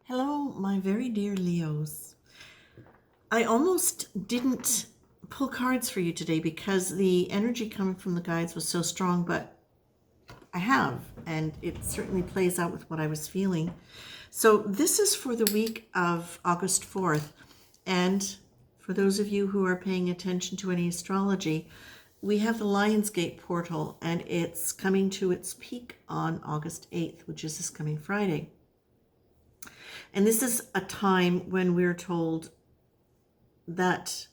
Hello, my very dear Leos. I almost didn't pull cards for you today because the energy coming from the guides was so strong, but I have, and it certainly plays out with what I was feeling. So this is for the week of August 4th, and for those of you who are paying attention to any astrology, we have the Lionsgate portal, and it's coming to its peak on August 8th, which is this coming Friday. And this is a time when we're told that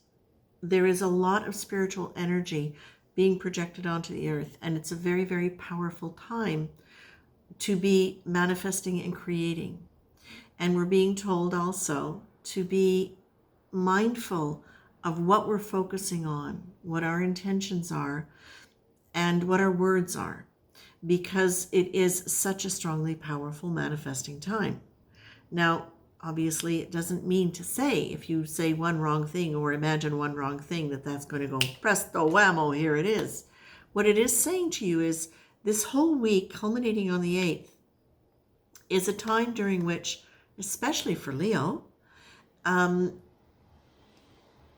there is a lot of spiritual energy being projected onto the earth. And it's a very, very powerful time to be manifesting and creating. And we're being told also to be mindful of what we're focusing on, what our intentions are, and what our words are, because it is such a strongly powerful manifesting time. Now, obviously, it doesn't mean to say if you say one wrong thing or imagine one wrong thing that's going to go presto whammo, here it is. What it is saying to you is this whole week, culminating on the 8th, is a time during which, especially for Leo,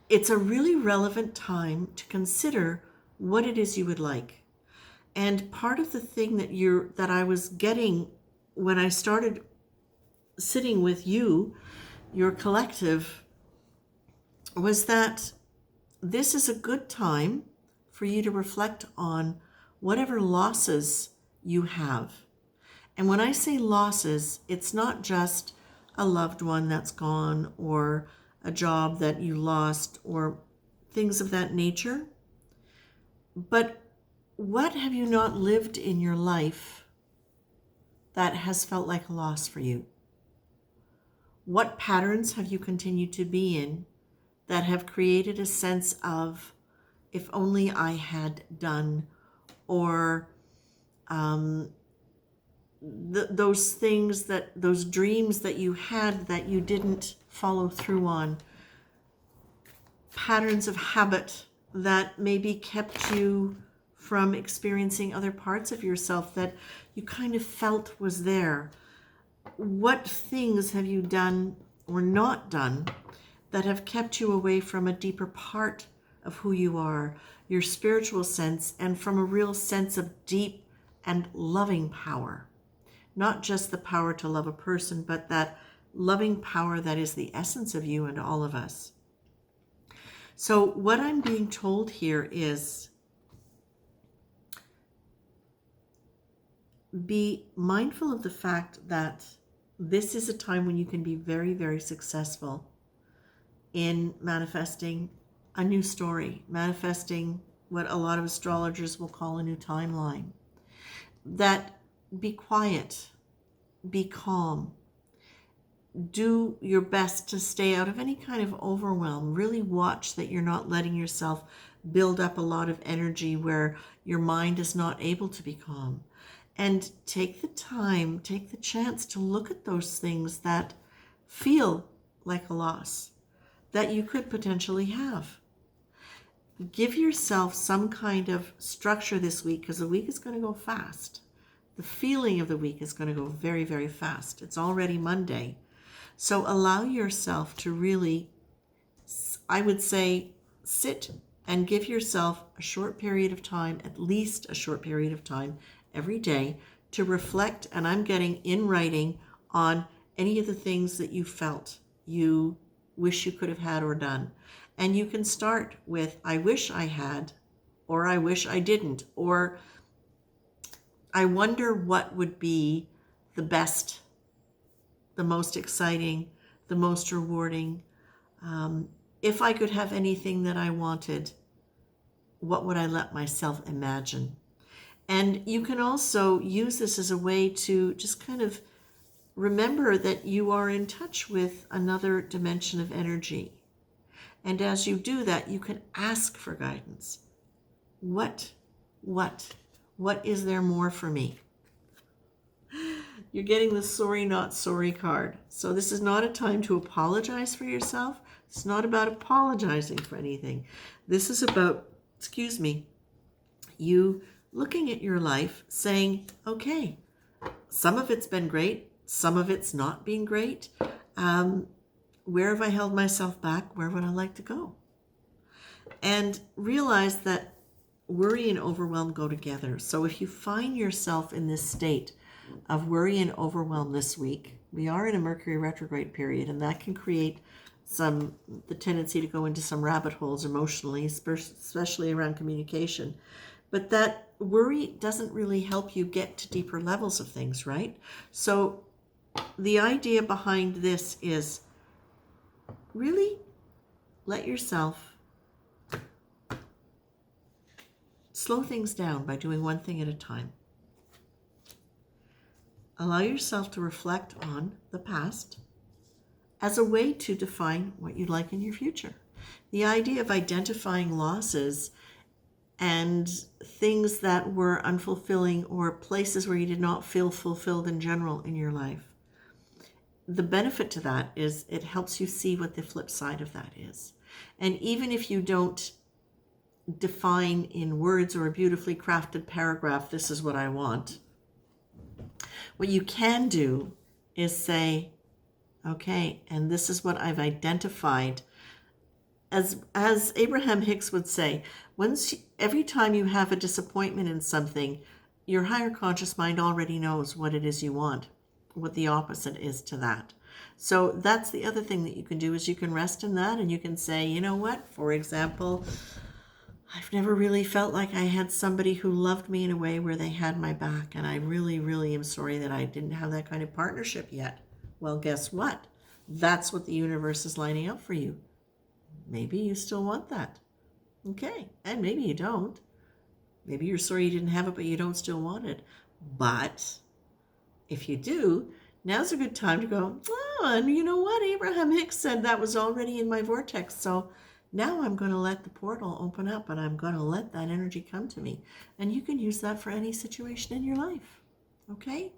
it's a really relevant time to consider what it is you would like. And part of the thing that I was getting when I started sitting with you, your collective, was that this is a good time for you to reflect on whatever losses you have. And when I say losses, it's not just a loved one that's gone or a job that you lost or things of that nature. But what have you not lived in your life that has felt like a loss for you? What patterns have you continued to be in that have created a sense of, if only I had done, or those things, those dreams that you had that you didn't follow through on, patterns of habit that maybe kept you from experiencing other parts of yourself that you kind of felt was there. What things have you done or not done that have kept you away from a deeper part of who you are, your spiritual sense, and from a real sense of deep and loving power? Not just the power to love a person, but that loving power that is the essence of you and all of us. So what I'm being told here is be mindful of the fact that this is a time when you can be very, very successful in manifesting a new story, manifesting what a lot of astrologers will call a new timeline. That be quiet, be calm, do your best to stay out of any kind of overwhelm. Really watch that you're not letting yourself build up a lot of energy where your mind is not able to be calm. And take the time, take the chance to look at those things that feel like a loss that you could potentially have. Give yourself some kind of structure this week, because the week is going to go fast. The feeling of the week is going to go very, very fast. It's already Monday. So allow yourself to really, I would say, sit and give yourself a short period of time, at least a short period of time every day, to reflect, and I'm getting in writing, on any of the things that you felt you wish you could have had or done. And you can start with, I wish I had, or I wish I didn't, or I wonder what would be the best, the most exciting, the most rewarding. If I could have anything that I wanted, what would I let myself imagine? And you can also use this as a way to just kind of remember that you are in touch with another dimension of energy. And as you do that, you can ask for guidance. What is there more for me? You're getting the sorry, not sorry card. So this is not a time to apologize for yourself. It's not about apologizing for anything. This is about, you looking at your life saying, okay, some of it's been great, Some of it's not been great. Where have I held myself back? Where would I like to go? And realize that worry and overwhelm go together. So if you find yourself in this state of worry and overwhelm this week, we are in a Mercury retrograde period, and that can create the tendency to go into some rabbit holes emotionally, especially around communication. But that worry doesn't really help you get to deeper levels of things, right? So the idea behind this is really let yourself slow things down by doing one thing at a time. Allow yourself to reflect on the past as a way to define what you'd like in your future. The idea of identifying losses and things that were unfulfilling or places where you did not feel fulfilled in general in your life. The benefit to that is it helps you see what the flip side of that is. And even if you don't define in words or a beautifully crafted paragraph, this is what I want, what you can do is say, okay, and this is what I've identified. As Abraham Hicks would say, every time you have a disappointment in something, your higher conscious mind already knows what it is you want, what the opposite is to that. So that's the other thing that you can do is you can rest in that and you can say, you know what, for example, I've never really felt like I had somebody who loved me in a way where they had my back, and I really, really am sorry that I didn't have that kind of partnership yet. Well, guess what? That's what the universe is lining up for you. Maybe you still want that. Okay, and maybe you don't. Maybe you're sorry you didn't have it, but you don't still want it. But if you do, now's a good time to go, oh, and you know what? Abraham Hicks said that was already in my vortex. So now I'm going to let the portal open up and I'm going to let that energy come to me. And you can use that for any situation in your life. Okay?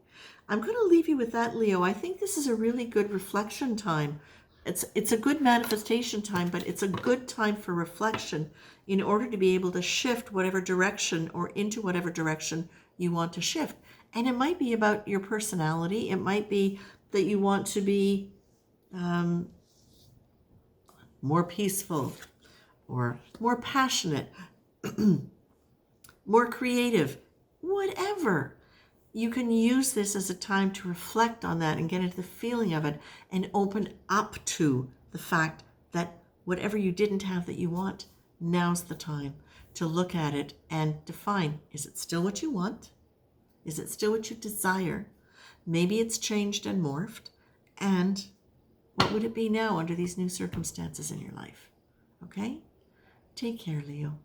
I'm going to leave you with that, Leo. I think this is a really good reflection time. It's a good manifestation time, but it's a good time for reflection in order to be able to shift whatever direction or into whatever direction you want to shift. And it might be about your personality. It might be that you want to be more peaceful or more passionate, more creative, whatever. You can use this as a time to reflect on that and get into the feeling of it and open up to the fact that whatever you didn't have that you want, now's the time to look at it and define, is it still what you want? Is it still what you desire? Maybe it's changed and morphed. And what would it be now under these new circumstances in your life? Okay? Take care, Leo.